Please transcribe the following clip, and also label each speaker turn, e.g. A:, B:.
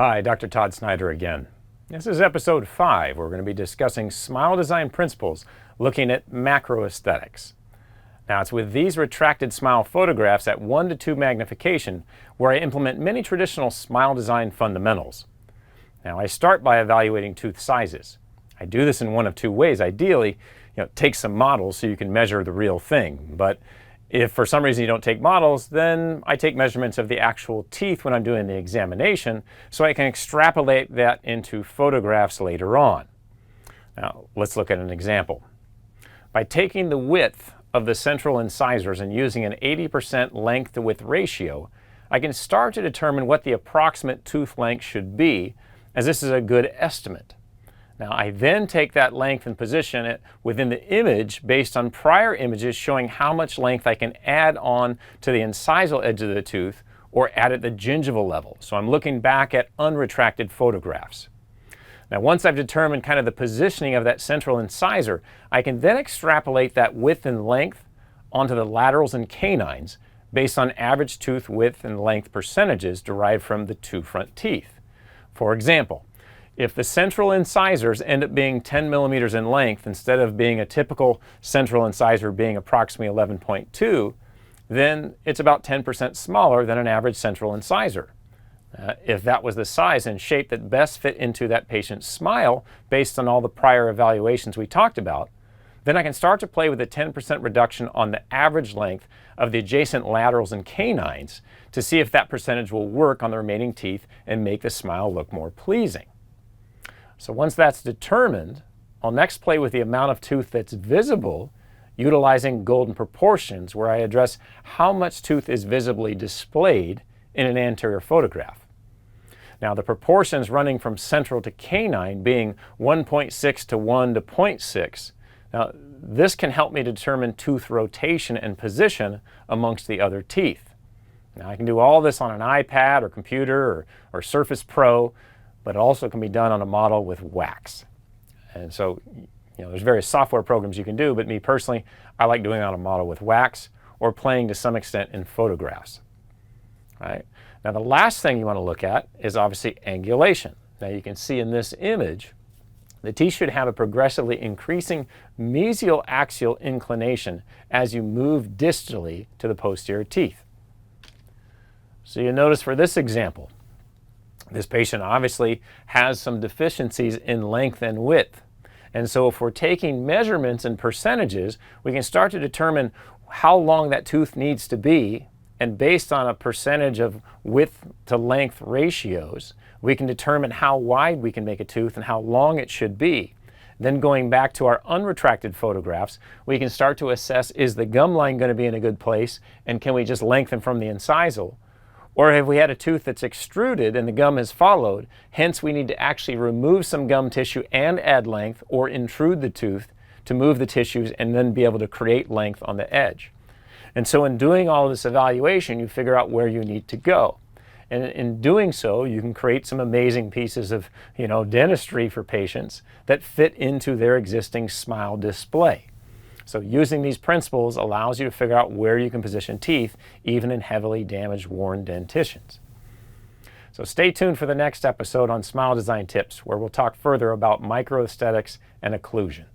A: Hi, Dr. Todd Snyder again. This is episode 5. We're going to be discussing smile design principles looking at macro aesthetics. Now, it's with these retracted smile photographs at 1 to 2 magnification where I implement many traditional smile design fundamentals. Now, I start by evaluating tooth sizes. I do this in one of two ways. Ideally, take some models so you can measure the real thing. But if for some reason you don't take models, then I take measurements of the actual teeth when I'm doing the examination so I can extrapolate that into photographs later on. Now, let's look at an example. By taking the width of the central incisors and using an 80% length to width ratio, I can start to determine what the approximate tooth length should be, as this is a good estimate. Now, I then take that length and position it within the image based on prior images showing how much length I can add on to the incisal edge of the tooth or add at the gingival level. So I'm looking back at unretracted photographs. Now, once I've determined kind of the positioning of that central incisor, I can then extrapolate that width and length onto the laterals and canines based on average tooth width and length percentages derived from the 2 front teeth. For example, if the central incisors end up being 10 millimeters in length instead of being a typical central incisor being approximately 11.2, then it's about 10% smaller than an average central incisor. If that was the size and shape that best fit into that patient's smile based on all the prior evaluations we talked about, then I can start to play with a 10% reduction on the average length of the adjacent laterals and canines to see if that percentage will work on the remaining teeth and make the smile look more pleasing. So once that's determined, I'll next play with the amount of tooth that's visible utilizing golden proportions, where I address how much tooth is visibly displayed in an anterior photograph. Now, the proportions running from central to canine being 1.6 to 1 to 0.6. Now, this can help me determine tooth rotation and position amongst the other teeth. Now, I can do all this on an iPad or computer or Surface Pro, but it also can be done on a model with wax. And so, there's various software programs you can do, but me personally, I like doing it on a model with wax or playing to some extent in photographs. Right? Now, the last thing you want to look at is obviously angulation. Now, you can see in this image, the teeth should have a progressively increasing mesial axial inclination as you move distally to the posterior teeth. So you notice for this example, this patient obviously has some deficiencies in length and width. And so if we're taking measurements and percentages, we can start to determine how long that tooth needs to be. And based on a percentage of width to length ratios, we can determine how wide we can make a tooth and how long it should be. Then going back to our unretracted photographs, we can start to assess, is the gum line going to be in a good place? And can we just lengthen from the incisal? Or have we had a tooth that's extruded and the gum has followed, hence we need to actually remove some gum tissue and add length or intrude the tooth to move the tissues and then be able to create length on the edge. And so in doing all this evaluation, you figure out where you need to go. And in doing so, you can create some amazing pieces of, dentistry for patients that fit into their existing smile display. So using these principles allows you to figure out where you can position teeth, even in heavily damaged, worn dentitions. So stay tuned for the next episode on Smile Design Tips, where we'll talk further about microaesthetics and occlusion.